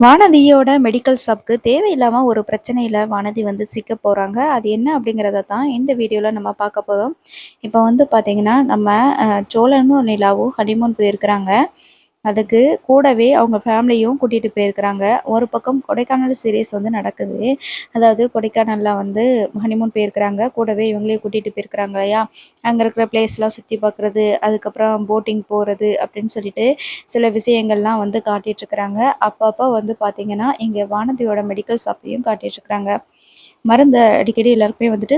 வானதியோட medical ஷாப்க்கு தேவையில்லாம ஒரு பிரச்சனையில வானதி வந்து சிக்க போறாங்க. அது என்ன அப்படிங்கிறத தான் இந்த வீடியோல நம்ம பார்க்க போறோம். இப்போ வந்து பார்த்தீங்கன்னா, நம்ம சோழனும் நிலாவும் ஹனிமூன் போயிருக்கிறாங்க. அதுக்கு கூடவே அவங்க ஃபேமிலியும் கூட்டிட்டு போயிருக்கிறாங்க. ஒரு பக்கம் கொடைக்கானல் சீரிஸ் வந்து நடக்குது. அதாவது கொடைக்கானல்ல வந்து ஹனிமூன் போயிருக்கிறாங்க. கூடவே இவங்களையும் கூட்டிட்டு போயிருக்கிறாங்க இல்லையா? அங்க இருக்கிற பிளேஸ்லாம் சுத்தி பார்க்குறது, அதுக்கப்புறம் போட்டிங் போறது அப்படின்னு சொல்லிட்டு சில விஷயங்கள்லாம் வந்து காட்டிட்டுருக்குறாங்க. அப்பப்போ வந்து பார்த்தீங்கன்னா, இங்க வானதியோட மெடிக்கல் ஷாப்பையும் காட்டிட்டுருக்குறாங்க. மருந்து அடிக்கடி எல்லாருக்குமே வந்துட்டு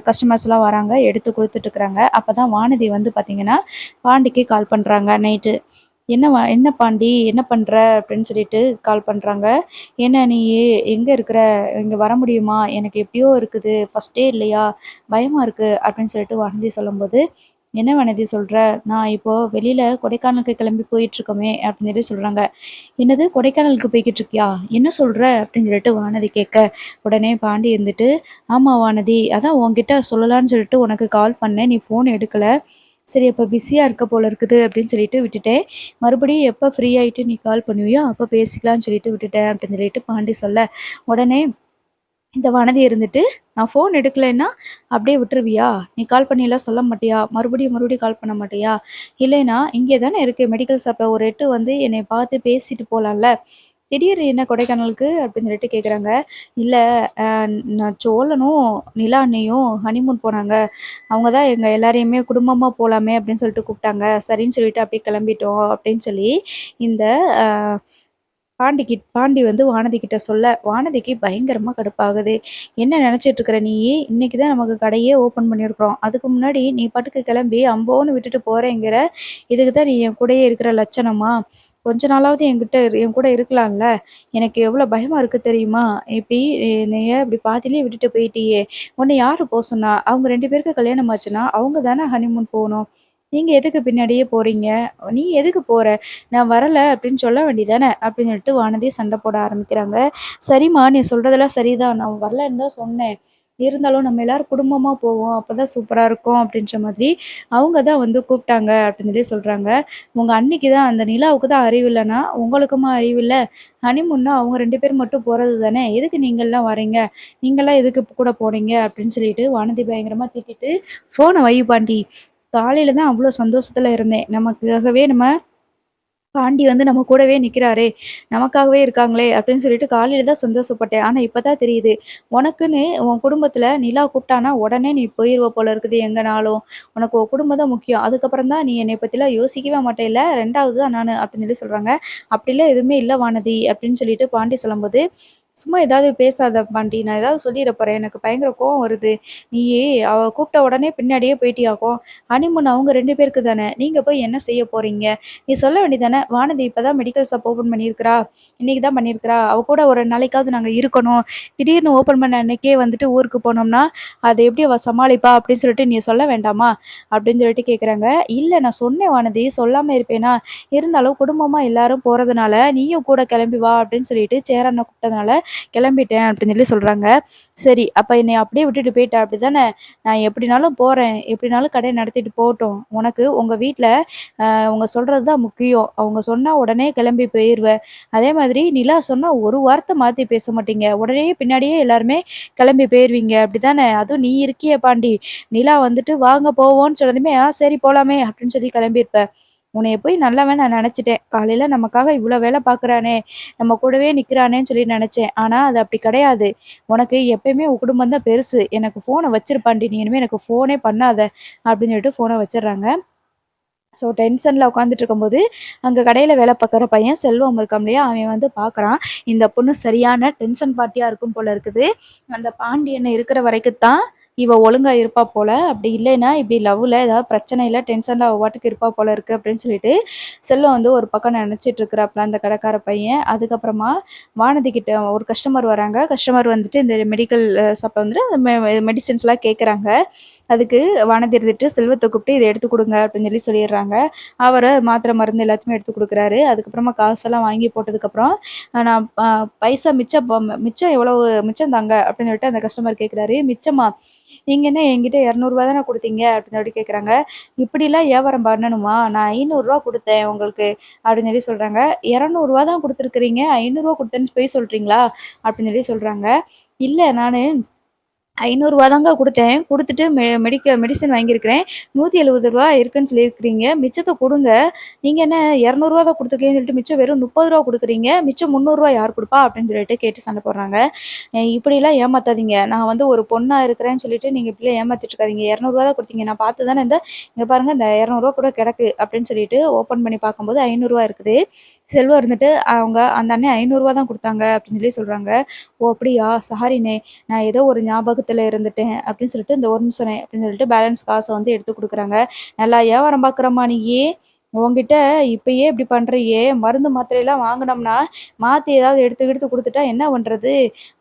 கஸ்டமர்ஸ்லாம் வராங்க, எடுத்து குடுத்துட்டுருக்குறாங்க. அப்பதான் வானதி வந்து பார்த்தீங்கன்னா, பாண்டிக்கு கால் பண்றாங்க நைட்டு. "என்ன பாண்டி, என்ன பண்ற?" அப்படின்னு சொல்லிட்டு கால் பண்றாங்க. "என்ன நீ எங்க இருக்கிற? இங்க வர முடியுமா? எனக்கு எப்படியோ இருக்குது. ஃபர்ஸ்ட் டே இல்லையா? பயமா இருக்கு." அப்படின்னு சொல்லிட்டு வானதி சொல்லும்போது, "என்ன வானதி சொல்ற? நான் இப்போ வெளியில கொடைக்கானலுக்கு கிளம்பி போயிட்டுருக்கோமே" அப்படின்னு சொல்லி சொல்றாங்க. "என்னது கொடைக்கானலுக்கு போய்க்கிட்டு இருக்கியா? என்ன சொல்ற?" அப்படின்னு சொல்லிட்டு வானதி கேட்க, உடனே பாண்டி இருந்துட்டு, "ஆமா வானதி, அதான் உன்கிட்ட சொல்லலான்னு சொல்லிட்டு உனக்கு கால் பண்ணேன். நீ ஃபோன் எடுக்கல. சரி அப்ப பிஸியா இருக்க போல இருக்குது அப்படின்னு சொல்லிட்டு விட்டுட்டேன். மறுபடியும் எப்ப ஃப்ரீ ஆயிட்டு நீ கால் பண்ணுவியோ அப்ப பேசிக்கலாம்னு சொல்லிட்டு விட்டுட்டேன்" அப்படின்னு சொல்லிட்டு பாண்டி சொல்ல, உடனே இந்த வானதி இருந்துட்டு, "நான் ஃபோன் எடுக்கலைன்னா அப்படியே விட்டுருவியா? நீ கால் பண்ணிலாம் சொல்ல மாட்டியா? மறுபடியும் கால் பண்ண மாட்டியா? இல்லைன்னா இங்கே தானே இருக்கு மெடிக்கல் ஷாப்ல ஒரு எட்டு வந்து என்னைய பார்த்து பேசிட்டு போலாம்ல. திடீர்னு என்ன கொடைக்கானலுக்கு?" அப்படின்னு சொல்லிட்டு கேட்குறாங்க. "இல்ல அ நான் சோழனும், நிலா அண்ணியும் ஹனிமூன் போனாங்க. அவங்க தான் எங்க எல்லாரையுமே குடும்பமா போலாமே அப்படின்னு சொல்லிட்டு கூப்பிட்டாங்க. சரின்னு சொல்லிட்டு அப்படியே கிளம்பிட்டோம்." அப்படின்னு சொல்லி இந்த அ பாண்டி வந்து வானதி கிட்ட சொல்ல, வானதிக்கு பயங்கரமா கடுப்பாகுது. "என்ன நெனச்சிட்டு இருக்கிற நீயி? இன்னைக்கு தான் நமக்கு கடையே ஓப்பன் பண்ணியிருக்கிறோம். அதுக்கு முன்னாடி நீ பாட்டுக்கு கிளம்பி அம்போன்னு விட்டுட்டு போறேங்கிற. இதுக்கு தான் நீ என் கூடயே இருக்கிற லட்சணமா? கொஞ்ச நாளாவது என் கூட இருக்கலாம்ல. எனக்கு எவ்வளோ பயமா இருக்கு தெரியுமா? இப்படி என்னைய இப்படி பாதியிலேயே விட்டுட்டு போயிட்டியே! உன்ன யாரு சொன்னா? அவங்க 2 பேருக்கு கல்யாணம் ஆச்சுன்னா, அவங்க தானே ஹனிமூன் போணும். நீங்க எதுக்கு பின்னாடியே போறீங்க? நீ எதுக்கு போற? நான் வரல அப்படின்னு சொல்ல வேண்டியதானே!" அப்படின்னு சொல்லிட்டு வானதி சண்டை போட ஆரம்பிக்கிறாங்க. "சரிம்மா, நீ சொல்றதெல்லாம் சரிதான். நான் வரலன்னு தான் சொன்னேன். இருந்தாலும் நம்ம எல்லாரும் குடும்பமா போவோம். அப்பதான் சூப்பரா இருக்கும்." அப்படின்ற மாதிரி அவங்க தான் வந்து கூப்பிட்டாங்க அப்படின்னு சொல்லி சொல்றாங்க. "உங்க அண்ணிக்கு தான் அந்த நிலாவுக்கு தான் அறிவு இல்லன்னா, உங்களுக்குமா அறிவு இல்ல? ஹனிமூன்னா அவங்க 2 பேர் மட்டும் போறது தானே. எதுக்கு நீங்கலாம் வரீங்க? நீங்கலாம் எதுக்கு கூட போனீங்க?" அப்படின்னு சொல்லிட்டு வானதி பயங்கரமா திட்டிட்டு, "ஃபோன வை பாண்டி. காலையில தான் அவ்ளோ சந்தோஷத்துல இருந்தேன். நமக்காகவே பாண்டி வந்து நம்ம கூடவே நிக்கிறாரே! நமக்காகவே இருக்காங்களே! அப்படின்னு சொல்லிட்டு காலையில தான் சந்தோஷப்பட்டேன். ஆனா இப்ப தான் தெரியுது. உனக்குன்னு உன் குடும்பத்தில நிலா கூப்பிட்டான்னா, உடனே நீ போயிருவ போல இருக்குது எங்கனாலும். உனக்கு உன் குடும்பம் தான் முக்கியம். அதுக்கப்புறம் தான் நீ என்னைய பத்திலாம் யோசிக்கவே மாட்டேல்ல. 2வது தான் நானு அப்படின்னு சொல்லி சொல்றாங்க. அப்படிலாம் எதுவுமே இல்ல வானதி அப்படின்னு சொல்லிட்டு பாண்டி சொல்லும்போது, சும்மா ஏதாவது பேசாத பாண்டி. நான் ஏதாவது சொல்லிற போறேன். எனக்கு பயங்கர கோவம் வருது. நீ அவ கூப்பிட்ட உடனே பின்னாடியே போயிட்டியாக்கும். ஹனிமூன் அவங்க 2 பேருக்கு தானே. நீங்க போய் என்ன செய்ய போறீங்க? நீ சொல்ல வேண்டியதானே, "வானதி இப்ப தான் மெடிக்கல் ஷாப் ஓப்பன் பண்ணியிருக்கிறா. இன்னைக்கு தான் பண்ணியிருக்கிறா. அவ கூட ஒரு 2 நாளைக்காவது நாங்க இருக்கணும். திடீர்னு ஓப்பன் பண்ண அன்னைக்கே வந்துட்டு ஊருக்கு போனோம்னா, அத எப்படி அவ சமாளிப்பா?" அப்படின்னு சொல்லிட்டு நீ சொல்ல வேண்டாமா? அப்படின்னு சொல்லிட்டு கேட்குறாங்க. "இல்ல நான் சொன்னேன் வானதி, சொல்லாம இருப்பேனா? இருந்தாலும் குடும்பமா எல்லாரும் போறதுனால, நீயும் கூட கிளம்பி வா" அப்படின்னு சொல்லிட்டு சேரண்ண கூப்பிட்டதுனால கிளம்பிட்டேன் அப்படின்னு சொல்லி சொல்றாங்க. "சரி, அப்ப என்னைய அப்படியே விட்டுட்டு போயிட்ட அப்படிதானே? நான் எப்படினாலும் போறேன். எப்படினாலும் கடைய நடத்திட்டு போகட்டும். உனக்கு உங்க வீட்ல அவங்க சொல்றது தான் முக்கியம். அவங்க சொன்னா உடனே கிளம்பி போயிருவ. அதே மாதிரி நிலா சொன்னா ஒரு வார்த்தை மாத்தி பேச மாட்டீங்க. உடனே பின்னாடியே எல்லாருமே கிளம்பி போயிருவீங்க. அப்படிதானே? அதுவும் நீ இருக்கியே பாண்டி. நிலா வந்துட்டு வாங்க போவோம்ன்னு சொன்னதுமே, "ஆ சரி போலாமே" அப்படின்னு சொல்லி கிளம்பியிருப்ப. உன்னைய போய் நல்லவன் நான் நெனச்சுட்டேன். காலையில நமக்காக இவ்ளோ வேல பார்க்குறானே, நம்ம கூடவே நிக்கிறானேன்னு சொல்லி நெனச்சேன். ஆனா அது அப்படி கிடையாது. உனக்கு எப்பயுமே உன் குடும்பம் தான் பெருசு. எனக்கு ஃபோன வச்சிரு பாண்டி. நீ இனிமே எனக்கு ஃபோனே பண்ணாத அப்படின்னு சொல்லிட்டு ஃபோன வச்சுர்றாங்க. ஸோ டென்ஷன்ல உட்காந்துட்டு இருக்கும்போது, அங்க கடையில வேலை பார்க்குற பையன் செல்வம் இருக்கான் இல்லையா? அவன் வந்து பார்க்குறான். இந்த பொண்ணு சரியான டென்ஷன் பார்ட்டியா இருக்கும் போல இருக்குது. அந்த பாண்டியன் இருக்கிற வரைக்கும் தான் இவ ஒழுங்கா இருப்பா போல. அப்படி இல்லைன்னா, இப்படி லவ்ல ஏதாவது பிரச்சனையில டென்ஷன்ல அவ பாட்டுக்கு இருப்பா போல இருக்கு அப்படின்னு சொல்லிட்டு, செல்வம் வந்து ஒரு பக்கம் நினைச்சிட்டு இருக்கிறாப்புல அந்த கடைக்கார பையன். அதுக்கப்புறமா வானதி கிட்ட ஒரு கஸ்டமர் வராங்க. கஸ்டமர் வந்துட்டு இந்த மெடிக்கல் ஷாப்ல வந்துட்டு மெடிசின்ஸ்லாம் கேட்குறாங்க. அதுக்கு வானதி இருந்துட்டு செல்வத்த கூப்பிட்டு இத எடுத்து குடுங்க அப்படின்னு சொல்லிர்றாங்க. அவரு மாத்திரை, மருந்து எல்லாத்தையுமே எடுத்து குடுக்குறாரு. அதுக்கப்புறமா காசெல்லாம் வாங்கி போட்டதுக்கப்புறம், நான் பைசா மிச்சம் எவ்வளவு மிச்சம் தாங்க அப்படின்னு சொல்லிட்டு அந்த கஸ்டமர் கேட்குறாரு. மிச்சமா? நீங்க என்ன என்கிட்ட ரூ. 200 தானே குடுத்தீங்க அப்படின்னு சொல்லி கேட்குறாங்க. இப்படிலாம் வியாபாரம் பண்ணணுமா? நான் ரூ. 500 குடுத்தேன் உங்களுக்கு அப்படின்னு சொல்லி சொல்றாங்க. ரூ. 200 தான் குடுத்துருக்கிறீங்க. ரூ. 500 குடுத்தேன்னு பொய் சொல்றீங்களா? அப்படின்னு சொல்லி சொல்றாங்க. இல்ல நானு ரூ. 500 தாங்க குடுத்தேன். குடுத்துட்டு மெடிசன் வாங்கியிருக்கிறேன். ரூ. 170 இருக்குன்னு சொல்லியிருக்கிறீங்க. மிச்சத்த குடுங்க. நீங்க என்ன ரூ. 200 தான் குடுத்துருக்கீங்கன்னு சொல்லிட்டு மிச்சம் வெறும் ரூ. 30 குடுக்குறீங்க. மிச்சம் ரூ. 300 யார் குடுப்பா? அப்படின்னு சொல்லிட்டு கேட்டு சண்டை போடுறாங்க. இப்படிலாம் ஏமாத்தாதீங்க. நான் வந்து ஒரு பொண்ணா இருக்கிறேன்னு சொல்லிட்டு நீங்க இப்படிலாம் ஏமாத்திட்டு இருக்காதீங்க. ரூ. 200 தான் குடுத்தீங்க. நான் பார்த்து தானே இங்க பாருங்க இந்த ரூ. 200 கூட கிடக்கு அப்படின்னு சொல்லிட்டு ஓப்பன் பண்ணி பார்க்கும்போது ரூ. 500 இருக்குது. செல்வம் இருந்துட்டு அவங்க அந்த அண்ணன் ரூ. 500 தான் குடுத்தாங்க அப்படின்னு சொல்லி சொல்றாங்க. ஓ! அப்படியா? சாரிண்ணே. நான் ஏதோ ஒரு ஞாபகத்துல இருந்துட்டேன் அப்படின்னு சொல்லிட்டு, இந்த ஒரு நிமிஷம்ண்ணே அப்படின்னு சொல்லிட்டு பேலன்ஸ் காச வந்து எடுத்து குடுக்குறாங்க. நல்லா வியாபாரம் பார்க்குறம்மா நீயி. உன்கிட்ட இப்பயே இப்படி பண்றியே! மருந்து மாத்திரைலாம் வாங்குனோம்னா, மாத்தி ஏதாவது எடுத்து கிடுத்து குடுத்துட்டா என்ன பண்றது?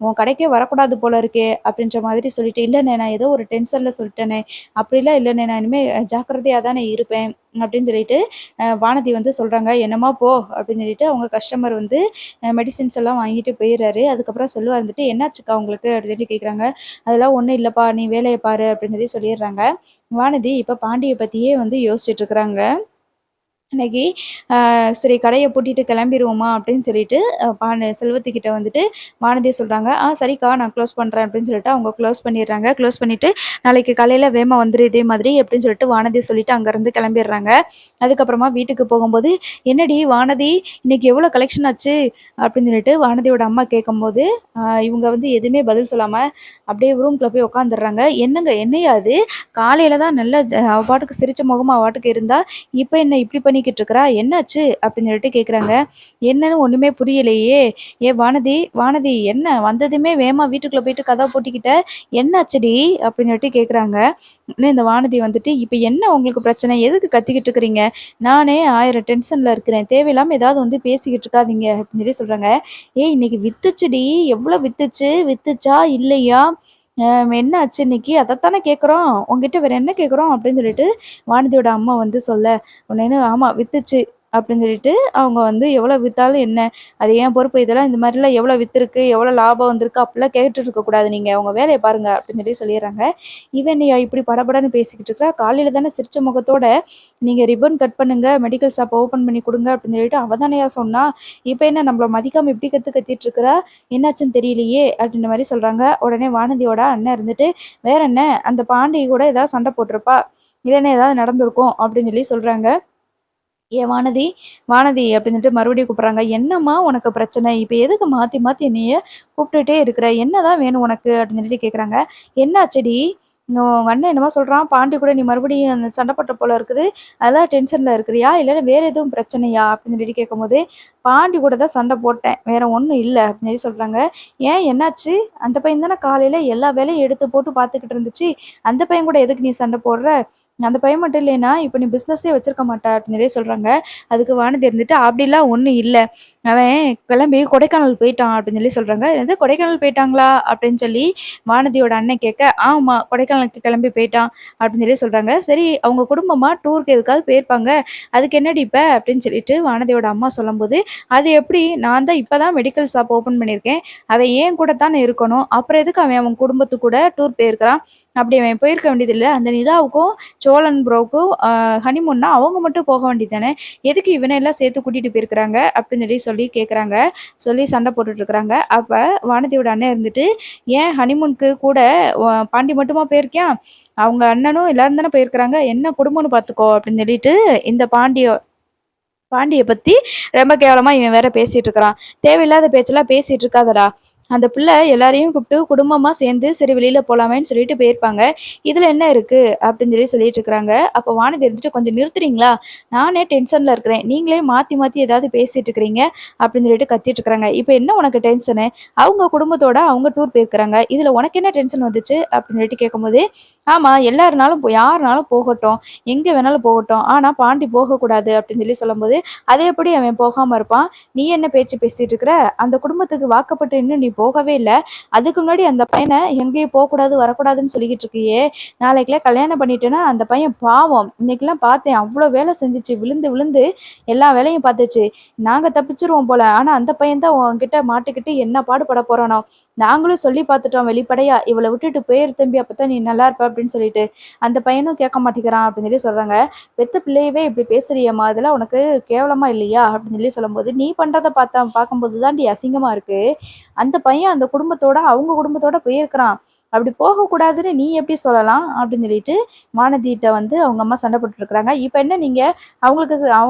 உன் கடைக்கே வரக்கூடாது போல இருக்கே! அப்படின்ற மாதிரி சொல்லிட்டு, இல்லண்ணே நான் ஏதோ ஒரு டென்ஷன்ல சொல்லிட்டேனே! அப்படிலாம் இல்லண்ணே நான் இனிமே ஜாக்கிரதையா தானே இருப்பேன். அப்படின்னு சொல்லிட்டு வானதி வந்து சொல்றாங்க. என்னம்மா போ! அப்படின்னு சொல்லிட்டு அவங்க கஸ்டமர் வந்து மெடிசின்ஸ் எல்லாம் வாங்கிட்டு போயிறாரு. அதுக்கப்புறம் செல்வா இருந்துட்டு, "என்னாச்சுக்கா உங்களுக்கு?" அப்படின்னு சொல்லி கேட்குறாங்க. "அதெல்லாம் ஒண்ணும் இல்லப்பா. நீ வேலைய பாரு" அப்படின்னு சொல்லி சொல்லிர்றாங்க. வானதி இப்ப பாண்டிய பத்தியே வந்து யோசிச்சுட்டு இருக்கிறாங்க. அன்னைக்கு சரி கடைய பூட்டிட்டு கிளம்பிருவோமா அப்படின்னு சொல்லிட்டு செல்வத்துக்கிட்ட வந்துட்டு வானதி சொல்றாங்க. சரிக்கா நான் க்ளோஸ் பண்றேன் அப்படின்னு சொல்லிட்டு அவங்க க்ளோஸ் பண்ணிடுறாங்க. க்ளோஸ் பண்ணிட்டு நாளைக்கு காலையில வேகமா வந்துரு இதே மாதிரி அப்படின்னு சொல்லிட்டு வானதி சொல்லிட்டு அங்கேருந்து கிளம்பிடுறாங்க. அதுக்கப்புறமா வீட்டுக்கு போகும்போது, "என்னடி வானதி இன்னைக்கு எவ்வளோ கலெக்ஷன் ஆச்சு?" அப்படின்னு சொல்லிட்டு வானதியோட அம்மா கேட்கும்போது, இவங்க வந்து எதுவுமே பதில் சொல்லாம அப்படியே ரூம்குள்ள போய் உட்காந்துடுறாங்க. "என்னங்க என்னையா அது? காலையில தான் நல்ல அவ பாட்டுக்கு சிரிச்ச முகமா அவ பாட்டுக்கு இருந்தா, இப்ப என்ன இப்படி பண்ணிக்கிட்டு இருக்கிறா? என்னாச்சு?" அப்படின்னு சொல்லிட்டு கேட்குறாங்க. என்னன்னு ஒண்ணுமே புரியலையே! வானதி, வானதி என்ன வந்ததுமே வேகமா வீட்டுக்குள்ள போயிட்டு கதவ பூட்டிக்கிட்ட, என்னாச்சுடி? அப்படின்னு சொல்லிட்டு கேட்குறாங்க. உடனே இந்த வானதி வந்துட்டு, "இப்ப என்ன உங்களுக்கு பிரச்சனை? எதுக்கு கத்திக்கிட்டு இருக்கிறீங்க? நானே 1000 டென்ஷன்ல இருக்கிறேன். தேவையில்லாம ஏதாவது வந்து பேசிக்கிட்டு இருக்காதீங்க." அப்படின்னு சொல்லி சொல்றாங்க. "ஏய் இன்னைக்கு வித்துச்சுடி. எவ்வளோ வித்துச்சு? வித்துச்சா? இல்லையா? அ என்ன ஆச்சு இன்னைக்கு? அதத்தானே கேட்குறோம். உன்கிட்ட வேற என்ன கேட்குறோம்?" அப்படின்னு சொல்லிட்டு வானதியோட அம்மா வந்து சொல்ல, உடனே "ஆமா வித்துச்சு." அப்படின்னு சொல்லிட்டு அவங்க வந்து எவ்வளோ வித்தாலும் என்ன? அது என் பொறுப்பு. இதெல்லாம் இந்த மாதிரிலாம் எவ்வளோ வித்துருக்கு? எவ்வளோ லாபம் வந்திருக்கு? அப்படிலாம் கேட்டுட்டு இருக்கக்கூடாது நீங்க. உங்க வேலைய பாருங்க அப்படின்னு சொல்லி சொல்லிடுறாங்க. இவன் என்னய்யா இப்படி படபடன்னு பேசிக்கிட்டு இருக்கிறா? காலையில தானே சிரிச்ச முகத்தோட, "நீங்க ரிப்பன் கட் பண்ணுங்க, மெடிக்கல் ஷாப் ஓப்பன் பண்ணி குடுங்க" அப்படின்னு சொல்லிட்டு அவ தானேய்யா சொன்னா. இப்ப என்ன நம்மள மதிக்காம இப்படி கத்திட்டு இருக்கிறா? என்னாச்சுன்னு தெரியலையே! அப்படின்ற மாரி சொல்றாங்க. உடனே வானதியோட அண்ணன் இருந்துட்டு, "வேற என்ன? அந்த பாண்டி கூட ஏதாவது சண்டை போட்டிருப்பா. இல்லன்னா ஏதாவது நடந்திருக்கும்" அப்படின்னு சொல்லி சொல்றாங்க. "ஏன் வானதி, வானதி" அப்படின்னு சொல்லிட்டு மறுபடியும் கூப்பிடுறாங்க. "என்னம்மா உனக்கு பிரச்சனை? இப்ப எதுக்கு மாத்தி மாத்தி என்னைய கூப்பிட்டுட்டே இருக்கிற? என்னதான் வேணும் உனக்கு?" அப்படின்னு சொல்லிட்டு கேட்குறாங்க. "என்னாச்சுடி? உங்க அண்ணன் என்னமோ சொல்றான், பாண்டி கூட நீ மறுபடியும் அந்த சண்டை போட்ட போல இருக்குது. அதான் டென்ஷன்ல இருக்கிறியா? இல்லன்னா வேற எதுவும் பிரச்சனையா?" அப்படின்னு சொல்லிட்டு கேட்கும்போது, "பாண்டி கூட தான் சண்டை போட்டேன். வேற ஒண்ணும் இல்ல" அப்படின்னு சொல்லி சொல்றாங்க. "ஏன் என்னாச்சு? அந்த பையன் தானே காலையில எல்லா வேலையும் எடுத்து போட்டு பார்த்துக்கிட்டு இருந்துச்சு. அந்த பையன் கூட எதுக்கு நீ சண்டை போடுற? அந்த பையன் மட்டும் இல்லைன்னா, இப்ப நீ பிசினஸே வச்சிருக்க மாட்ட" அப்படின்னு சொல்லி சொல்றாங்க. அதுக்கு வானதி இருந்துட்டு, "அப்படிலாம் ஒண்ணும் இல்ல. அவன் கிளம்பி கொடைக்கானல் போயிட்டான்" அப்படின்னு சொல்லி சொல்றாங்க. "என்னது கொடைக்கானல் போயிட்டாங்களா?" அப்படின்னு சொல்லி வானதியோட அண்ணன் கேட்க, "ஆமா கொடைக்கானலுக்கு கிளம்பி போயிட்டான்" அப்படின்னு சொல்லி சொல்றாங்க. "சரி அவங்க குடும்பமா டூருக்கு எதுக்காவது போயிருப்பாங்க. அதுக்கு என்னடி இப்ப?" அப்படின்னு சொல்லிட்டு வானதியோட அம்மா சொல்லும்போது, "அது எப்படி? நான் தான் இப்ப தான் மெடிக்கல் ஷாப் ஓப்பன் பண்ணியிருக்கேன். அவன் என் கூட தானே இருக்கணும். அப்புறம் எதுக்கு அவன் அவன் குடும்பத்து கூட டூர் போயிருக்கிறான்? அப்படி அவன் போயிருக்க வேண்டியதில்ல. அந்த நிலாவுக்கும் சோழன் ப்ரோவுக்கும் ஹனிமூன்னா அவங்க மட்டும் போக வேண்டியது தானே. எதுக்கு இவனை எல்லாம் சேர்த்து கூட்டிட்டு போயிருக்கிறாங்க?" அப்படின்னு சொல்லி கேட்குறாங்க. சொல்லி சண்டை போட்டுட்டு இருக்கிறாங்க. அப்ப வானதியோட அண்ணன் இருந்துட்டு, "ஏன் ஹனிமூனுக்கு கூட பாண்டி மட்டுமா போயிருக்கான்? அவங்க அண்ணனும் எல்லாரும் தானே போயிருக்கிறாங்க. என்ன குடும்பம்னு பார்த்துக்கோ" அப்படின்னு சொல்லிட்டு இந்த பாண்டிய பத்தி ரொம்ப கேவலமா இவன் வேற பேசிட்டு இருக்கிறான். "தேவையில்லாத பேச்செல்லாம் பேசிட்டு இருக்காதடா. அந்த பிள்ளை எல்லாரையும் கூப்பிட்டு குடும்பமா சேர்ந்து சரி வெளியில போலாமேன்னு சொல்லிட்டு போயிருப்பாங்க. இதுல என்ன இருக்கு?" அப்படின்னு சொல்லிட்டு இருக்கிறாங்க. அப்ப வானதி இருந்துட்டு, "கொஞ்சம் நிறுத்துறீங்களா? நானே டென்ஷன்ல இருக்கிறேன். நீங்களே மாத்தி மாத்தி ஏதாவது பேசிட்டு இருக்கிறீங்க" அப்படின்னு சொல்லிட்டு கத்திட்டு இருக்கிறாங்க. "இப்ப என்ன உனக்கு டென்ஷனு? அவங்க குடும்பத்தோட அவங்க டூர் போயிருக்கிறாங்க. இதுல உனக்கு என்ன டென்ஷன் வந்துச்சு?" அப்படின்னு சொல்லிட்டு கேட்கும்போது, ஆமா. எல்லாருனாலும் யாருனாலும் போகட்டும். எங்க வேணாலும் போகட்டும். ஆனா பாண்டி போகக்கூடாது அப்படின்னு சொல்லி சொல்லும்போது, "அது எப்படி அவன் போகாம இருப்பான்? நீ என்ன பேச்சு பேசிட்டு இருக்கிற? அந்த குடும்பத்துக்கு வாக்கப்பட்டு இன்னும் நீ போகவே இல்ல. அதுக்கு முன்னாடி அந்த பையன எங்கேயும் போக்கூடாது, வரக்கூடாதுன்னு சொல்லிக்கிட்டு இருக்கியே! நாளைக்குலாம் கல்யாணம் பண்ணிட்டேன்னா, அந்த பையன் பாவம். இன்னைக்கெல்லாம் பார்த்தேன். அவ்ளோ வேலை செஞ்சுச்சு. விழுந்து விழுந்து எல்லா வேலையும் பார்த்துச்சு. நாங்க தப்பிச்சுருவோம் போல. ஆனா அந்த பையன் தான் உன்கிட்ட மாட்டிக்கிட்டு என்ன பாடுபட போறானோ! நாங்களும் சொல்லி பார்த்துட்டோம் வெளிப்படையா. இவள விட்டுட்டு போயிரு தம்பி. அப்பதான் நீ நல்லா இருப்ப அப்படின்னு சொல்லிட்டு. அந்த பையனும் கேட்க மாட்டேங்கிறான் அப்படின்னு சொல்லி சொல்றாங்க. பெத்த பிள்ளையவே இப்படி பேசுறியேம்மா! இதெல்லாம் உனக்கு கேவலமா இல்லையா? அப்படின்னு சொல்லி சொல்லும்போது, நீ பண்றத பார்க்கும்போது தான்டி அசிங்கமா இருக்கு. அந்த பையன் அந்த குடும்பத்தோட அவங்க குடும்பத்தோட போயிருக்கிறான். அப்படி போகக்கூடாதுன்னு நீ எப்படி சொல்லலாம்? அப்படின்னு சொல்லிட்டு வானதிட்ட வந்து அவங்க அம்மா சண்டை போட்டுருக்காங்க. இப்ப என்ன நீங்க அவனுக்கு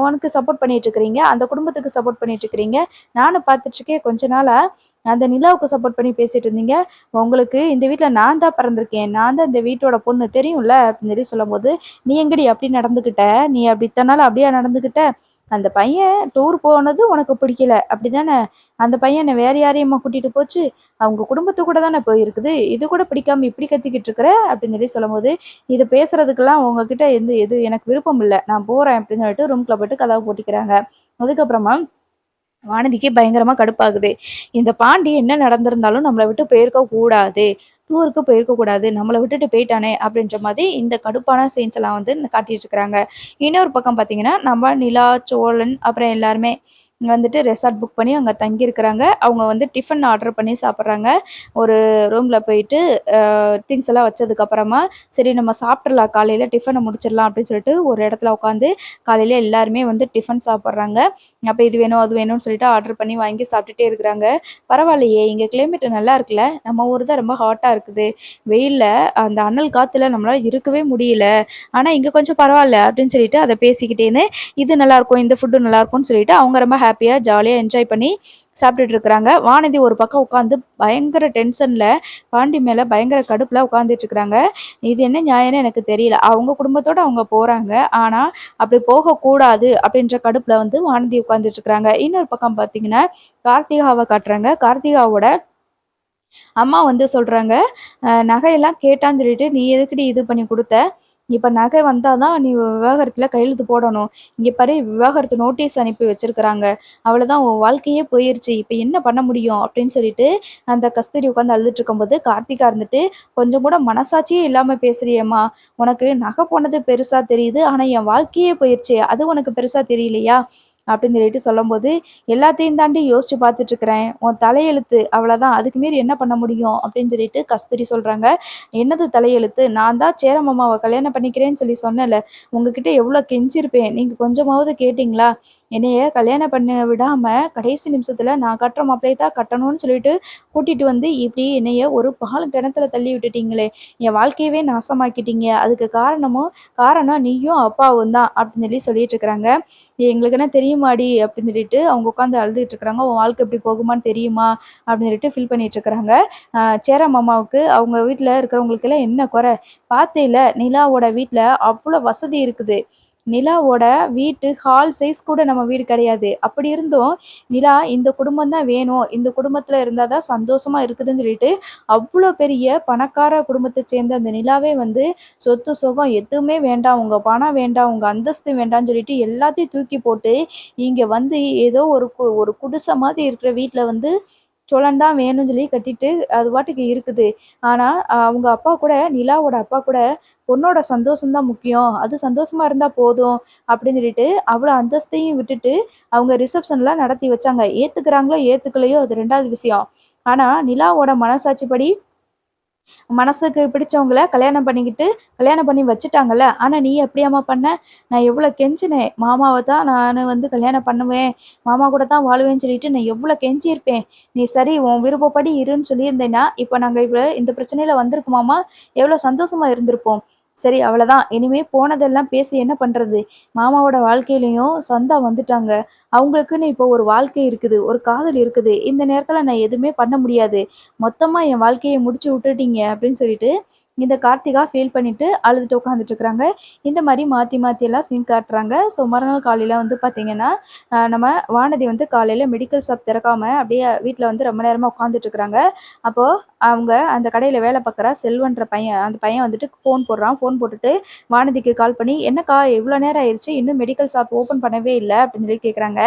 சப்போர்ட் பண்ணிட்டு இருக்கிறீங்க. அந்த குடும்பத்துக்கு சப்போர்ட் பண்ணிட்டு இருக்கிறீங்க. நானும் பார்த்துட்டுருக்கேன் கொஞ்ச நாளா அந்த நிலாவுக்கு சப்போர்ட் பண்ணி பேசிட்டு இருந்தீங்க. உங்களுக்கு இந்த வீட்ல நான் தான் பிறந்திருக்கேன். நான் தான் இந்த வீட்டோட பொண்ணு தெரியும்ல அப்படின்னு சொல்லி சொல்லும்போது, நீ எங்கடி அப்படி நடந்துக்கிட்ட? நீ அப்படி இத்தன நாள் அப்படியா நடந்துக்கிட்ட? அந்த பையன் டூர் போனது உனக்கு பிடிக்கல. அப்படிதானே? அந்த பையன் என்ன வேற யாரையுமா கூட்டிட்டு போச்சு? அவங்க குடும்பத்து கூட தானே போயிருக்குது. இது கூட பிடிக்காம இப்படி கத்திக்கிட்டு இருக்கிற? அப்படின்னு சொல்லி சொல்லும்போது, இத பேசுறதுக்கெல்லாம் உங்ககிட்ட எது எனக்கு விருப்பம் இல்ல. நான் போறேன் அப்படின்னு சொல்லிட்டு ரூம்குள்ள போயிட்டு கதவ பூட்டிக்கிறாங்க. அதுக்கப்புறமா வானதிக்கு பயங்கரமா கடுப்பாகுது. இந்த பாண்டி என்ன நடந்திருந்தாலும் நம்மள விட்டு போயிருக்க கூடாது. டூருக்கு போயிருக்க கூடாது. நம்மள விட்டுட்டு போயிட்டானே! அப்படின்ற மாதிரி இந்த கடுப்பான சீன்ஸ் எல்லாம் வந்து காட்டிட்டு இருக்கிறாங்க. இன்னொரு பக்கம் பார்த்தீங்கன்னா, நம்ம நிலா, சோழன் அப்புறம் எல்லாருமே வந்துட்டு ரெசார்ட் புக் பண்ணி அங்க தங்கியிருக்கிறாங்க. அவங்க வந்து டிஃபன் ஆர்டர் பண்ணி சாப்பிடுறாங்க. ஒரு ரூம்ல போயிட்டு திங்ஸ் எல்லாம் வச்சதுக்கப்புறமா, சரி நம்ம சாப்பிட்றலாம் காலையில டிஃபன முடிச்சிடலாம் அப்படின்னு சொல்லிட்டு ஒரு இடத்துல உட்காந்து காலையில எல்லாருமே வந்து டிஃபன் சாப்பிடுறாங்க. அப்ப இது வேணும், அது வேணும்னு சொல்லிட்டு ஆர்டர் பண்ணி வாங்கி சாப்பிட்டுட்டே இருக்கிறாங்க. பரவாயில்லையே! இங்க கிளைமேட் நல்லா இருக்குல்ல. நம்ம ஊர் தான் ரொம்ப ஹாட்டா இருக்குது. வெயில்ல அந்த அனல் காத்துல நம்மளால இருக்கவே முடியல. ஆனா இங்க கொஞ்சம் பரவால்ல அப்படின்னு சொல்லிட்டு அத பேசிக்கிட்டேன்னு, இது நல்லாயிருக்கும், இந்த ஃபுட்டு நல்லாயிருக்கும்னு சொல்லிட்டு அவங்க ரொம்ப ஹாப்பியா, ஜாலியா என்ஜாய் பண்ணி சாப்பிட்டுட்டு இருக்கிறாங்க. வானதி ஒரு பக்கம் உட்காந்து பயங்கர டென்ஷன்ல பாண்டி மேல பயங்கர கடுப்புல உட்காந்துட்டு இருக்கிறாங்க. இது என்ன நியாயம்னு எனக்கு தெரியல. அவங்க குடும்பத்தோட அவங்க போறாங்க. ஆனா அப்படி போகக்கூடாது அப்படின்ற கடுப்புல வந்து வானதி உட்கார்ந்துட்டு இருக்கிறாங்க. இன்னொரு பக்கம் பார்த்தீங்கன்னா, கார்த்திகாவ காட்டுறாங்க. கார்த்திகாவோட அம்மா வந்து சொல்றாங்க, நகையெல்லாம் கேட்டான்னு சொல்லிட்டு, "நீ எதுக்குடி இது பண்ணி குடுத்த? இப்ப நகை வந்தா தான் நீ விவாகரத்துல கையெழுத்து போடணும். இங்க பாரு விவாகரத்து நோட்டீஸ் அனுப்பி வச்சிருக்கிறாங்க. அவ்வளோதான் உன் வாழ்க்கையே போயிருச்சு. இப்ப என்ன பண்ண முடியும்?" அப்படின்னு சொல்லிட்டு அந்த கஸ்தூரி உட்காந்து அழுதுட்டு இருக்கும்போது, கார்த்திகா இருந்துட்டு, "கொஞ்சம் கூட மனசாட்சியே இல்லாம பேசுறியேம்மா! உனக்கு நகை போனது பெருசா தெரியுது. ஆனா என் வாழ்க்கையே போயிருச்சே! அது உனக்கு பெருசா தெரியலையா?" அப்படின்னு சொல்லிட்டு சொல்லும்போது, "எல்லாத்தையும் தாண்டி யோசிச்சு பார்த்துட்டுருக்கிறேன். உன் தலையெழுத்து அவ்வளோதான். அதுக்கு மீறி என்ன பண்ண முடியும்?" அப்படின்னு சொல்லிட்டு கஸ்தூரி சொல்றாங்க. "என்னது தலையெழுத்து? நான் தான் சேர மாமாவ கல்யாணம் பண்ணிக்கிறேன்னு சொல்லி சொன்னேன்ல. உங்ககிட்ட எவ்வளோ கெஞ்சிருப்பேன். நீங்க கொஞ்சமாவது கேட்டீங்களா? என்னைய கல்யாணம் பண்ண விடாம கடைசி நிமிஷத்துல நான் கட்டுற மாப்பிள்ளைய தான் கட்டணும்னு சொல்லிட்டு கூட்டிட்டு வந்து இப்படி என்னைய ஒரு பால் கிணத்துல தள்ளி விட்டுட்டீங்களே! என் வாழ்க்கையவே நாசமாக்கிட்டீங்க. அதுக்கு காரணம் நீயும் அப்பாவும் தான்." அப்படின்னு சொல்லி சொல்லிட்டு இருக்கிறாங்க. "எங்களுக்கு என்ன தெரியுமாடி?" அப்படின்னு சொல்லிட்டு அவங்க உட்காந்து அழுதுட்டு இருக்கிறாங்க. "உன் வாழ்க்கை இப்படி போகுமான்னு தெரியுமா?" அப்படின்னு சொல்லிட்டு ஃபீல் பண்ணிட்டு இருக்கிறாங்க. சேர மாமாவுக்கு அவங்க வீட்ல இருக்கிறவங்களுக்கெல்லாம் என்ன குறை? பார்த்தேல்ல நிலாவோட வீட்ல அவ்வளோ வசதி இருக்குது. நிலாவோட வீட்டு ஹால் சைஸ் கூட நம்ம வீடு கிடையாது. அப்படி இருந்தும், நிலா இந்த குடும்பம் தான் வேணும். இந்த குடும்பத்தில இருந்தா தான் சந்தோஷமா இருக்குதுன்னு சொல்லிட்டு, அவ்ளோ பெரிய பணக்கார குடும்பத்த சேர்ந்த அந்த நிலாவே வந்து சொத்து, சுகம் எதுவுமே வேண்டாம். உங்க பணம் வேண்டாம். உங்க அந்தஸ்து வேண்டான்னு சொல்லிட்டு எல்லாத்தையும் தூக்கி போட்டு, இங்க வந்து ஏதோ ஒரு குடிசை மாதிரி இருக்கிற வீட்ல வந்து சோளன் தான் வேணும்னு சொல்லி கட்டிட்டு அது பாட்டுக்கு இருக்குது. ஆனா, அவங்க அப்பா கூட நிலாவோட அப்பா கூட பொண்ணோட சந்தோஷம் தான் முக்கியம். அது சந்தோஷமா இருந்தா போதும் அப்படின்னு சொல்லிட்டு, அவ்வளோ அந்தஸ்தையும் விட்டுட்டு அவங்க ரிசப்ஷன்லாம் நடத்தி வச்சாங்க. ஏத்துக்கிறாங்களோ, ஏத்துக்கலையோ அது 2வது விஷயம். ஆனா, நிலாவோட மனசாட்சிப்படி மனசுக்கு பிடிச்சவங்கள கல்யாணம் பண்ணி வச்சுட்டாங்கல்ல. ஆனா நீ அப்படியாம்மா பண்ண? நான் எவ்வளோ கெஞ்சினேன். மாமாவ தான் நானு வந்து கல்யாணம் பண்ணுவேன். மாமா கூட தான் வாழுவேன்னு சொல்லிட்டு நான் எவ்வளோ கெஞ்சியிருப்பேன். நீ சரி உன் விருப்பப்படி இருன்னு சொல்லியிருந்தேன்னா, இப்ப நாங்க இந்த பிரச்சனையில வந்திருக்குமாமா, எவ்வளோ சந்தோஷமா இருந்திருப்போம். சரி அவ்வளதான். இனிமே போனதெல்லாம் பேசி என்ன பண்றது? மாமாவோட வாழ்க்கையிலயும் சந்தா வந்துட்டாங்க. அவங்களுக்குன்னு இப்போ ஒரு வாழ்க்கை இருக்குது. ஒரு காதல் இருக்குது. இந்த நேரத்துல நான் எதுவுமே பண்ண முடியாது. மொத்தமா என் வாழ்க்கைய முடிச்சு விட்டுட்டீங்க அப்படின்னு சொல்லிட்டு, இந்த கார்த்திகா ஃபீல் பண்ணிட்டு அழுதுட்டு உட்காந்துட்டு இருக்கிறாங்க. இந்த மாரி மாத்தி மாத்தி எல்லாம் சீன் காட்டுறாங்க. ஸோ மறுநாள் காலையில வந்து பார்த்தீங்கன்னா, நம்ம வானதி வந்து காலையில மெடிக்கல் ஷாப் திறக்காம அப்படியே வீட்ல வந்து ரொம்ப நேரமா உட்காந்துட்டு இருக்கிறாங்க. அப்போ அவங்க அந்த கடையில வேலை பார்க்குற செல்வன்ற பையன், அந்த பையன் வந்துட்டு ஃபோன் போடுறான். ஃபோன் போட்டுட்டு வானதிக்கு கால் பண்ணி, "என்னக்கா இவ்வளோ நேரம் ஆயிருச்சு, இன்னும் மெடிக்கல் ஷாப் ஓப்பன் பண்ணவே இல்ல" அப்படின்னு சொல்லி கேட்குறாங்க.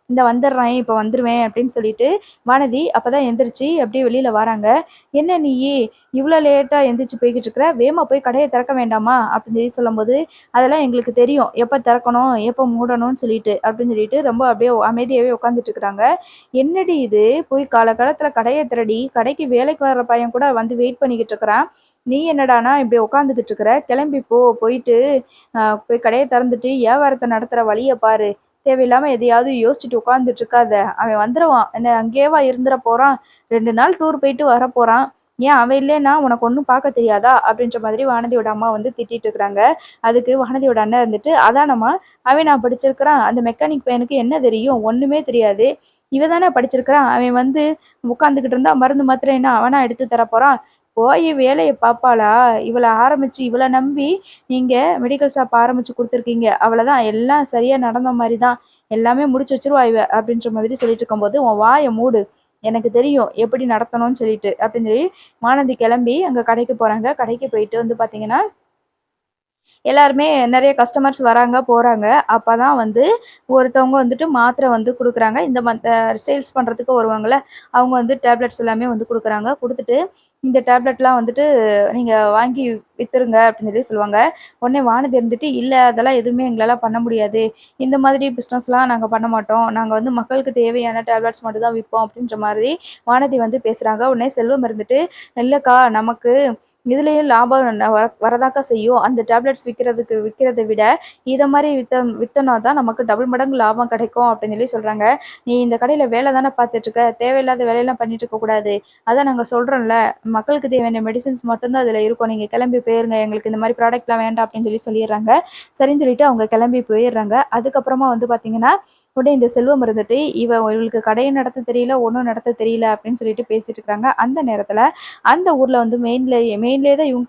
"இந்த வந்துடுறேன், இப்போ வந்துருவேன்" அப்படின்னு சொல்லிட்டு வானதி அப்பதான் எந்திரிச்சு அப்படியே வெளியில வராங்க. "என்ன நீயி இவ்வளோ லேட்டா எந்திரிச்சு போய்கிட்டு இருக்கிற? வேகமா போய் கடைய திறக்க வேண்டாமா?" அப்படின்னு சொல்லி சொல்லும்போது, "அதெல்லாம் எங்களுக்கு தெரியும். எப்ப திறக்கணும், எப்ப மூடணும்னு சொல்லிட்டு" அப்படின்னு சொல்லிட்டு ரொம்ப அப்படியே அமைதியாவே உட்காந்துட்டு இருக்கிறாங்க. "என்னடி இது? போய் காலகாலத்துல கடைய திறடி, கடைக்கு வேலைக்கு வர்ற பையன் கூட வந்து வெயிட் பண்ணிக்கிட்டு இருக்கிறான். நீ என்னடான்னா இப்படி உட்காந்துக்கிட்டு இருக்கிற? கிளம்பி போ. போயிட்டு போய் கடைய திறந்துட்டு வியாபாரத்த நடத்துற வழிய பாரு. தேவையில்லாம எதையாவது யோசிச்சுட்டு உட்காந்துட்டு இருக்காத. அவன் வந்துருவான். என்ன அங்கேயேவா இருந்துற போறான்? 2 நாள் டூர் போயிட்டு வரப்போறான். ஏன் அவன் இல்லைன்னா உனக்கு ஒண்ணும் பார்க்க தெரியாதா?" அப்படின்ற மாதிரி வானதியோட அம்மா வந்து திட்டிட்டு இருக்கிறாங்க. அதுக்கு வானதியோட அண்ணன் இருந்துட்டு, "அதானம்மா, அவன் நான் படிச்சிருக்கிறான். அந்த மெக்கானிக் பையனுக்கு என்ன தெரியும்? ஒண்ணுமே தெரியாது. இவ தானே படிச்சிருக்கிறான். அவன் வந்து உட்காந்துக்கிட்டு இருந்தா மருந்து மாத்திரை என்ன அவனா எடுத்து தரப்போறான்? போய் வேலைய பார்ப்பாளா? இவள ஆரம்பிச்சு இவள நம்பி நீங்க மெடிக்கல் ஷாப் ஆரம்பிச்சு குடுத்துருக்கீங்க. அவ்வளதான். எல்லாம் சரியா நடந்த மாரி தான். எல்லாமே முடிச்சு வச்சுருவா இவ" அப்படின்ற மாதிரி சொல்லிட்டு இருக்கும்போது, "உன் வாய மூடு. எனக்கு தெரியும் எப்படி நடத்தணும்னு சொல்லிட்டு" அப்படின்னு சொல்லி வானதி கிளம்பி அங்க கடைக்கு போறாங்க. கடைக்கு போயிட்டு வந்து பார்த்தீங்கன்னா, எல்லாருமே நெறைய கஸ்டமர்ஸ் வராங்க, போறாங்க. அப்பதான் வந்து ஒருத்தவங்க வந்துட்டு மாத்திரை வந்து குடுக்குறாங்க. இந்த சேல்ஸ் பண்றதுக்கு வருவாங்கல்ல, அவங்க வந்து டேப்லெட்ஸ் எல்லாமே வந்து குடுக்குறாங்க. குடுத்துட்டு, "இந்த டேப்லெட்லாம் வந்துட்டு நீங்க வாங்கி வித்துருங்க" அப்படின்னு சொல்லி சொல்லுவாங்க. உடனே வானதி இருந்துட்டு, "இல்ல அதெல்லாம் எதுவுமே எங்களால பண்ண முடியாது. இந்த மாதிரி பிசினஸ்லாம் நாங்க பண்ண மாட்டோம். நாங்க வந்து மக்களுக்கு தேவையான டேப்லெட்ஸ் மட்டும் தான் விப்போம்" அப்படின்ற மாதிரி வானதி வந்து பேசுறாங்க. உடனே செல்வம் இருந்துட்டு, "இல்லக்கா நமக்கு இதுலயும் லாபம் வரதாக்கா செய்யும். அந்த டேப்லெட்ஸ் விக்கிறத விட, இத மாரி வித்தோம்னா தான் நமக்கு டபுள் மடங்கு லாபம் கிடைக்கும்" அப்படின்னு சொல்லி சொல்றாங்க. "நீ இந்த கடையில வேலை தானே பார்த்துட்டு இருக்க. தேவையில்லாத வேலையெல்லாம் பண்ணிட்டு இருக்கக்கூடாது. அதான் நாங்க சொல்றோம்ல, மக்களுக்கு தேவையான மெடிசின்ஸ் மட்டும் தான் அதுல இருக்கும். நீங்க கிளம்பி போயிருங்க. எங்களுக்கு இந்த மாரி ப்ராடக்ட்லாம் வேண்டாம்" அப்படின்னு சொல்லி சொல்லிடுறாங்க. சரின்னு சொல்லிட்டு அவங்க கிளம்பி போயிடுறாங்க. அதுக்கப்புறமா வந்து பார்த்தீங்கன்னா, உடனே இந்த செல்வம் இருந்துட்டு, இவளுக்கு கடையும் நடத்த தெரியல, ஒண்ணும் நடத்த தெரியல" அப்படின்னு சொல்லிட்டு பேசிட்டு இருக்காங்க. அந்த நேரத்துல அந்த ஊர்ல வந்து மெயின்லயே தான் இவங்க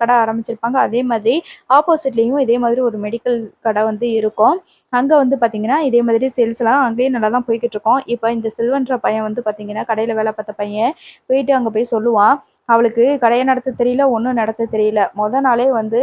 கடை ஆரம்பிச்சிருப்பாங்க. அதே மாதிரி ஆப்போசிட்லயும் இதே மாதிரி ஒரு மெடிக்கல் கடை வந்து இருக்கும். அங்க வந்து பார்த்தீங்கன்னா, இதே மாதிரி சேல்ஸ்லாம் அங்கேயும் நல்லா தான் போய்க்கிட்டு இருக்கும். இப்ப இந்த செல்வன்ற பையன் வந்து பார்த்தீங்கன்னா, கடையில வேலை பார்த்த பையன் போயிட்டு அங்க போய் சொல்லுவான். அவளுக்கு கடைய நடத்த தெரியல, ஒண்ணும் நடத்த தெரியல. நாளே வந்து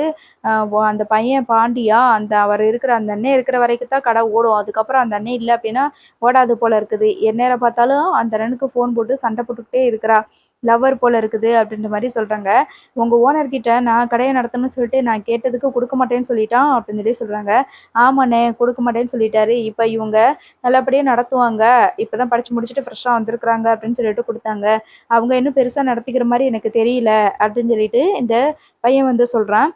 அந்த பையன் பாண்டியா, அவர் இருக்கிற அந்த அண்ணன் இருக்கிற வரைக்கும் தான் கடை ஓடும். அதுக்கப்புறம் அந்த அண்ணன் இல்ல அப்படின்னா ஓடாது போல இருக்குது. எந்நேரம் பார்த்தாலும் அந்த அண்ணனுக்கு ஃபோன் போட்டு சண்டை போட்டுக்கிட்டே இருக்கிறா. லவ்வர் போல இருக்குது அப்படின்ற மாரி சொல்றாங்க. "உங்க ஓனர் கிட்ட நான் கடைய நடத்தணும்னு சொல்லிட்டு நான் கேட்டதுக்கு குடுக்க மாட்டேன்னு சொல்லிட்டான்" அப்படின்னு சொல்லி சொல்றாங்க. "ஆமாண்ணே, குடுக்க மாட்டேன்னு சொல்லிட்டாரு. இப்ப இவங்க நல்லபடியா நடத்துவாங்க. இப்பதான் படிச்சு முடிச்சுட்டு ஃப்ரெஷ்ஷா வந்திருக்கிறாங்க" அப்படின்னு சொல்லிட்டு குடுத்தாங்க. "அவங்க இன்னும் பெருசா நடத்திக்கிற மாரி எனக்கு தெரியல" அப்படின்னு சொல்லிட்டு இந்த பையன் வந்து சொல்றான்.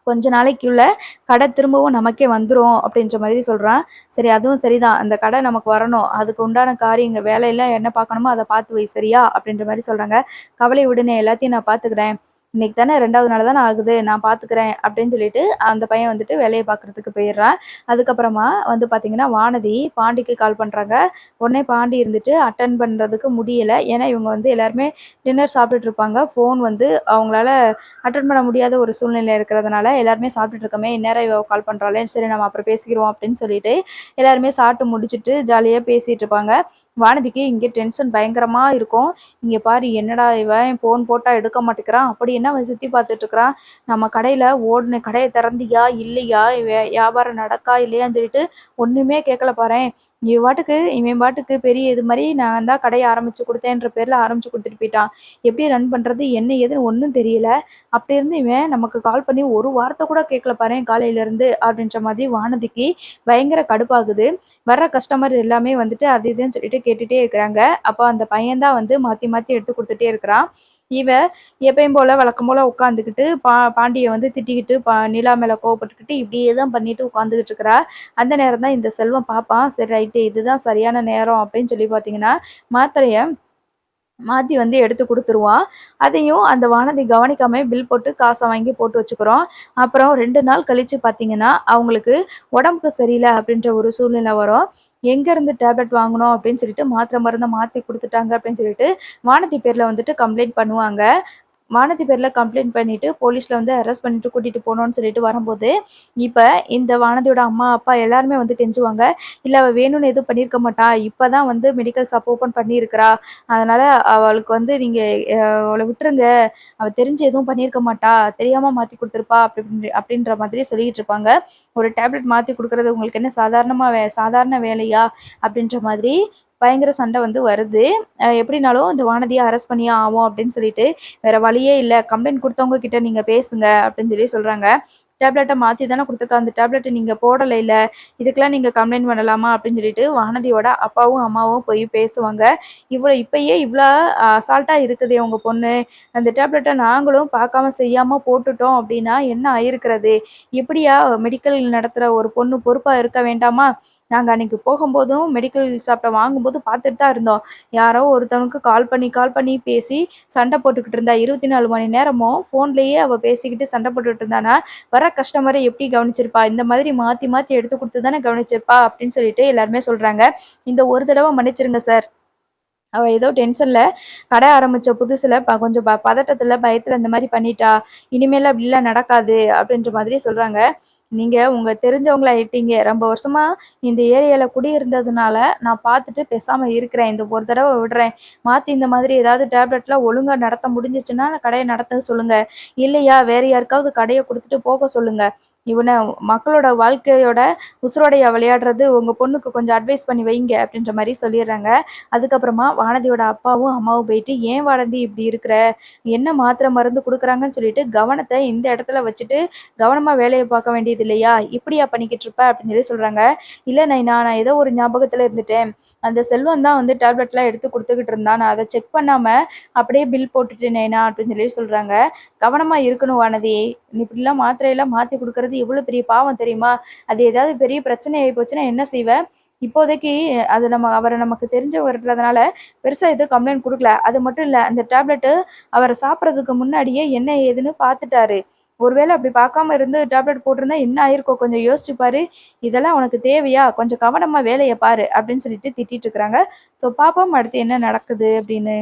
"கொஞ்ச நாளைக்குள்ள கடை திரும்பவும் நமக்கே வந்துரும்" அப்படின்ற மாதிரி சொல்றான். "சரி, அதுவும் சரிதான். அந்த கடை நமக்கு வரணும். அதுக்கு உண்டான காரியங்க வேலையெல்லாம் என்ன பார்க்கணுமோ அத பார்த்து வை சரியா?" அப்படின்ற மாரி சொல்றாங்க. "கவலைய விடுண்ணே, எல்லாத்தையும் நான் பார்த்துக்கிறேன். இன்னைக்கு தானே 2வது நாள் தானே ஆகுது. நான் பார்த்துக்கிறேன்" அப்படின்னு சொல்லிட்டு அந்த பையன் வந்துட்டு வேலைய பார்க்குறதுக்கு போயிடுறான். அதுக்கப்புறமா வந்து பார்த்தீங்கன்னா, வானதி பாண்டிக்கு கால் பண்றாங்க. உடனே பாண்டி இருந்துட்டு அட்டெண்ட் பண்றதுக்கு முடியல. ஏன்னா இவங்க வந்து எல்லாருமே டின்னர் சாப்பிட்டுட்டு இருப்பாங்க. ஃபோன் வந்து அவங்களால அட்டெண்ட் பண்ண முடியாத ஒரு சூழ்நிலை இருக்கிறதுனால, எல்லாருமே சாப்பிட்டுட்டு இருக்கோமே, இந்நேரம் இவ கால் பண்றாளே, சரி நம்ம அப்புறம் பேசிக்கிருவோம் அப்படின்னு சொல்லிட்டு, எல்லாருமே சாப்பிட்டு முடிச்சுட்டு ஜாலியா பேசிட்டு இருப்பாங்க. வானதிக்கு இங்க டென்ஷன் பயங்கரமா இருக்கும். "இங்க பாரு, என்னடா இவன் ஃபோன் போட்டா எடுக்க மாட்டேங்கிறான். அப்படி என்ன அவன் சுத்தி பார்த்துட்டு இருக்கிறான்? நம்ம கடையில கடைய திறந்தியா? இல்லையா? வியாபாரம் நடக்கா? இல்லையான்னு சொல்லிட்டு ஒண்ணுமே கேட்கல பாரேன். இவன் பாட்டுக்கு பெரிய இது மாரி நான் தான் கடைய ஆரம்பிச்சு குடுத்தேன்ற பேர்ல ஆரம்பிச்சு குடுத்துட்டு போயிட்டான். எப்படி ரன் பண்றது? என்ன ஏதுன்னு ஒண்ணும் தெரியல. அப்படி இருந்து இவன் நமக்கு கால் பண்ணி ஒரு வார்த்தை கூட கேட்கல பாரேன் காலையில இருந்து" அப்படின்ற மாதிரி வானதிக்கு பயங்கர கடுப்பாகுது. வர்ற கஸ்டமர் எல்லாமே வந்துட்டு அது இதுன்னு சொல்லிட்டு கேட்டுட்டே இருக்கிறாங்க. அப்ப அந்த பையன் தான் வந்து மாத்தி மாத்தி எடுத்து குடுத்துட்டே இருக்கிறான். இவ எப்பயும் போல வழக்கம் போல உட்காந்துக்கிட்டு பாண்டிய வந்து திட்டிக்கிட்டு நிலா மேல கோவப்பட்டுக்கிட்டு இப்படியே தான் பண்ணிட்டு உட்காந்துக்கிட்டு இருக்கிறா. அந்த நேரம் தான் இந்த செல்வம் பார்ப்பான். சரி ரைட்டு, இதுதான் சரியான நேரம் அப்படின்னு சொல்லி பார்த்தீங்கன்னா, மாத்திரைய மாத்தி வந்து எடுத்து குடுத்துருவான். அதையும் அந்த வானதி கவனிக்காம பில் போட்டு காச வாங்கி போட்டு வச்சுக்கிறோம். அப்புறம் 2 நாள் கழிச்சு பார்த்தீங்கன்னா, அவங்களுக்கு உடம்புக்கு சரியில்ல அப்படின்ற ஒரு சூழ்நிலை வரும். எங்கேருந்து டேப்லெட் வாங்கணும் அப்படின்னு சொல்லிட்டு மாத்திரை மருந்த மாத்தி குடுத்துட்டாங்க அப்படின்னு சொல்லிட்டு, வானதி பேர்ல வந்துட்டு கம்ப்ளைண்ட் பண்ணுவாங்க. வானதி பேர்ல கம்ப்ளைண்ட் பண்ணிட்டு போலீஸ்ல வந்து அரெஸ்ட் பண்ணிட்டு கூட்டிட்டு போனோம்னு சொல்லிட்டு வரும்போது, இப்ப இந்த வானதியோட அம்மா, அப்பா எல்லாருமே வந்து கெஞ்சுவாங்க. இல்ல அவ வேணும்னு எதுவும் பண்ணியிருக்க மாட்டா. இப்பதான் வந்து மெடிக்கல் ஷாப் ஓப்பன் பண்ணியிருக்கிறா. அதனால அவளுக்கு வந்து நீங்க அவள விட்டுருங்க. அவ தெரிஞ்சு எதுவும் பண்ணியிருக்க மாட்டா. தெரியாம மாத்தி குடுத்துருப்பா அப்படின்ற மாதிரி சொல்லிட்டு இருப்பாங்க. ஒரு டேப்லெட் மாத்தி குடுக்குறது உங்களுக்கு என்ன சாதாரண வேலையா? அப்படின்ற மாதிரி பயங்கர சண்டை வந்து வருது. எப்படினாலும் இந்த வானதிய அரெஸ்ட் பண்ணியே ஆவோம் அப்படின்னு சொல்லிட்டு, வேற வழியே இல்ல. கம்ப்ளைண்ட் குடுத்தவங்க கிட்ட நீங்க பேசுங்க அப்படின்னு சொல்லி சொல்றாங்க. டேப்லெட்ட மாத்தி தானே குடுத்துருக்கா. அந்த டேப்லெட்ட நீங்க போடலைல்ல. இதுக்கெல்லாம் நீங்க கம்ப்ளைண்ட் பண்ணலாமா? அப்படின்னு சொல்லிட்டு வானதியோட அப்பாவும், அம்மாவும் போய் பேசுவாங்க. இப்பயே இவ்ளோ அசால்ட்டா இருக்குதே உங்க பொண்ணு. அந்த டேப்லெட்ட நாங்களும் பார்க்காம செய்யாம போட்டுட்டோம் அப்படின்னா என்ன ஆயிருக்கிறது? இப்படியா மெடிக்கல் நடத்துற ஒரு பொண்ணு பொறுப்பா இருக்க வேண்டாமா? நாங்க அன்னைக்கு போகும்போதும் மெடிக்கல் ஷாப்ல வாங்கும்போது பார்த்துட்டு தான் இருந்தோம். யாரோ ஒருத்தவனுக்கு கால் பண்ணி பேசி சண்டை போட்டுக்கிட்டு இருந்தா. 24 மணி நேரமும் ஃபோன்லயே அவ பேசிக்கிட்டு சண்டை போட்டுட்டு இருந்தான்னா, வர கஸ்டமர எப்படி கவனிச்சிருப்பா? இந்த மாதிரி மாத்தி மாத்தி எடுத்து குடுத்து தானே கவனிச்சிருப்பா அப்படின்னு சொல்லிட்டு எல்லாருமே சொல்றாங்க. இந்த ஒரு தடவ மன்னிச்சிருங்க சார். அவ ஏதோ டென்ஷன்ல கடை ஆரம்பிச்ச புதுசுல கொஞ்சம் பதட்டத்துல, பயத்துல இந்த மாரி பண்ணிட்டா. இனிமேல் அப்படிலாம் நடக்காது அப்படின்ற மாதிரி சொல்றாங்க. நீங்க உங்க தெரிஞ்சவங்களா ஆயிட்டீங்க. ரொம்ப வருஷமா இந்த ஏரியால குடியிருந்ததுனால நான் பார்த்துட்டு பேசாம இருக்கிறேன். இந்த ஒரு தடவ விடுறேன். மாத்தி இந்த மாதிரி ஏதாவது டேப்லெட்லாம் ஒழுங்கா நடத்த முடிஞ்சுச்சுன்னா கடைய நடத்த சொல்லுங்க. இல்லையா வேற யாருக்காவது கடைய குடுத்துட்டு போக சொல்லுங்க. இவன மக்களோட வாழ்க்கையோட உசுரோடையா விளையாடுறது உங்க பொண்ணுக்கு கொஞ்சம் அட்வைஸ் பண்ணி வைங்க அப்படின்ற மாரி சொல்லிடுறாங்க. அதுக்கப்புறமா வானதியோட அப்பாவும், அம்மாவும் போயிட்டு, "ஏன் வானதி இப்படி இருக்கிற? என்ன மாத்திரை மருந்து குடுக்குறாங்கன்னு சொல்லிட்டு கவனத்த இந்த இடத்துல வச்சுட்டு, கவனமா வேலைய பார்க்க வேண்டியது இல்லையா? இப்படியா பண்ணிக்கிட்டு இருப்ப?" அப்படின்னு சொல்லி சொல்றாங்க. "இல்ல நைனா, நான் ஏதோ ஒரு ஞாபகத்துல இருந்துட்டேன். அந்த செல்வம் தான் வந்து டேப்லெட்லாம் எடுத்து குடுத்துக்கிட்டு இருந்தான். நான் அத செக் பண்ணாம அப்படியே பில் போட்டுட்டேன் நைனா" அப்படின்னு சொல்லி சொல்றாங்க. "கவனமா இருக்கணும் வானதி. நீ இப்படிலாம் மாத்திரையெல்லாம் மாத்தி குடுக்குறது எவ்வளோ பெரிய பாவம் தெரியுமா? அது ஏதாவது பெரிய பிரச்சனை ஆயி போச்சுன்னா என்ன செய்வ?" இப்போதைக்கு அது அவர நமக்கு தெரிஞ்சவர்ன்றதுனால பெருசா எதுவும் கம்ப்ளைண்ட் குடுக்கல. அது மட்டும் இல்ல, அந்த டேப்லெட்டு அவரு சாப்பிடுறதுக்கு முன்னாடியே என்ன ஏதுன்னு பார்த்துட்டாரு. ஒருவேள அப்படி பார்க்காம இருந்து டேப்லெட் போட்டிருந்தா என்ன ஆயிருக்கும் கொஞ்சம் யோசிச்சு பாரு. இதெல்லாம் உனக்கு தேவையா? கொஞ்சம் கவனமா வேலைய பாரு அப்படின்னு சொல்லிட்டு திட்டிட்டு இருக்கிறாங்க. ஸோ பாப்போம் அடுத்து என்ன நடக்குது அப்படின்னு.